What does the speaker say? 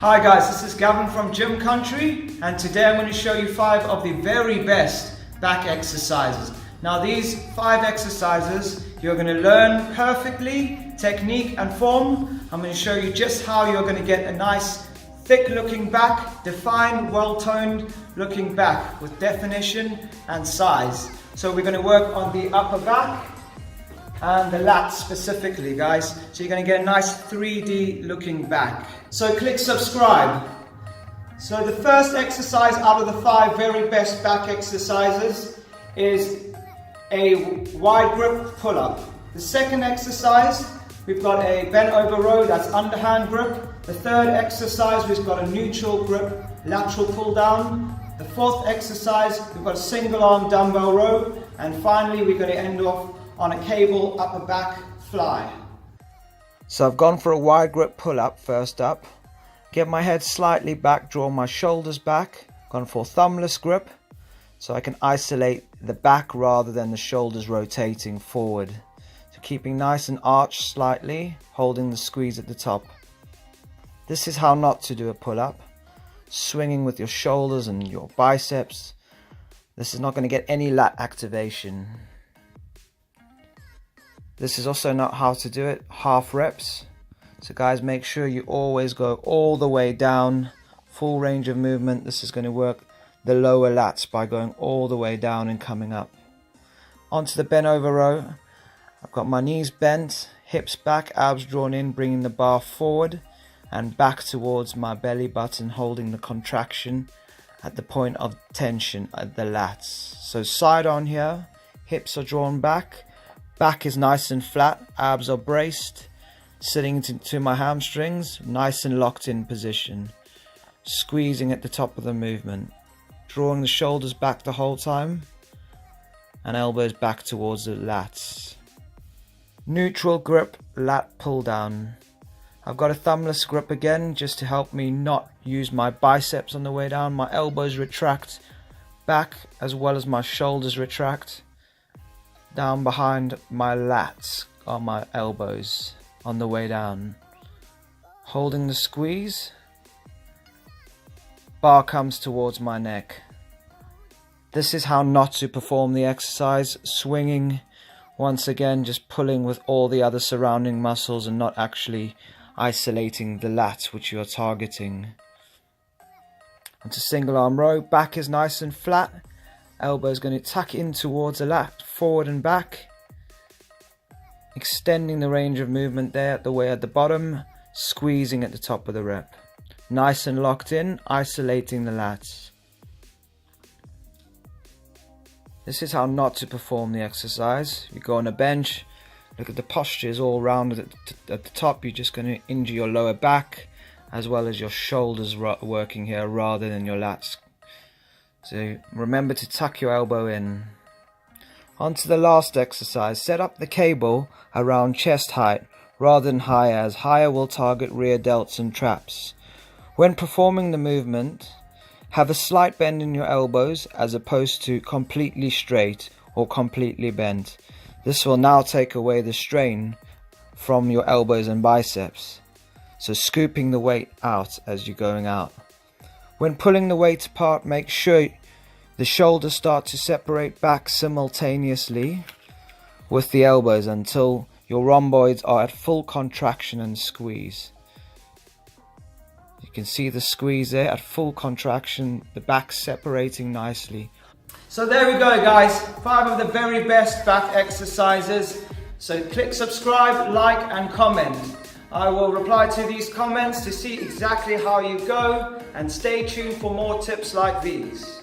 Hi guys, this is Gavin from Gym Country, and today I'm going to show you 5 of the very best back exercises. Now these 5 exercises you're going to learn perfectly, technique and form. I'm going to show you just how you're going to get a nice thick looking back, defined, well-toned looking back with definition and size. So we're going to work on the upper back and the lats specifically, guys. So you're going to get a nice 3D looking back. So click subscribe. So the first exercise out of the 5 very best back exercises is a wide grip pull-up. The second exercise, we've got a bent over row, that's underhand grip. The third exercise, we've got a neutral grip, lateral pull down. The fourth exercise, we've got a single arm dumbbell row. And finally, we're going to end off on a cable upper back fly. So I've gone for a wide grip pull up first up. Get my head slightly back, draw my shoulders back. Gone for thumbless grip so I can isolate the back rather than the shoulders rotating forward. So keeping nice and arched slightly, holding the squeeze at the top. This is how not to do a pull up. Swinging with your shoulders and your biceps. This is not going to get any lat activation. This is also not how to do it, half reps. So guys, make sure you always go all the way down, full range of movement. This is going to work the lower lats by going all the way down and coming up. Onto the bent over row. I've got my knees bent, hips back, abs drawn in, bringing the bar forward and back towards my belly button, holding the contraction at the point of tension at the lats. So side on here, hips are drawn back. Back is nice and flat, abs are braced, sitting to my hamstrings, nice and locked in position. Squeezing at the top of the movement. Drawing the shoulders back the whole time, and elbows back towards the lats. Neutral grip, lat pull down. I've got a thumbless grip again, just to help me not use my biceps on the way down. My elbows retract back, as well as my shoulders retract. Down behind my lats are my elbows on the way down. Holding the squeeze. Bar comes towards my neck. This is how not to perform the exercise. Swinging, once again, just pulling with all the other surrounding muscles and not actually isolating the lats which you are targeting. Onto single arm row. Back is nice and flat. Elbow is going to tuck in towards the lat, forward and back. Extending the range of movement there at the way at the bottom, squeezing at the top of the rep. Nice and locked in, isolating the lats. This is how not to perform the exercise. You go on a bench, look at the postures all rounded at the top. You're just going to injure your lower back as well as your shoulders working here rather than your lats. So remember to tuck your elbow in. Onto the last exercise. Set up the cable around chest height rather than higher, as higher will target rear delts and traps. When performing the movement, have a slight bend in your elbows as opposed to completely straight or completely bent. This will now take away the strain from your elbows and biceps. So scooping the weight out as you're going out. When pulling the weight apart, make sure the shoulders start to separate back simultaneously with the elbows until your rhomboids are at full contraction and squeeze. You can see the squeeze there at full contraction, the back separating nicely. So there we go, guys, 5 of the very best back exercises. So click subscribe, like and comment. I will reply to these comments to see exactly how you go, and stay tuned for more tips like these.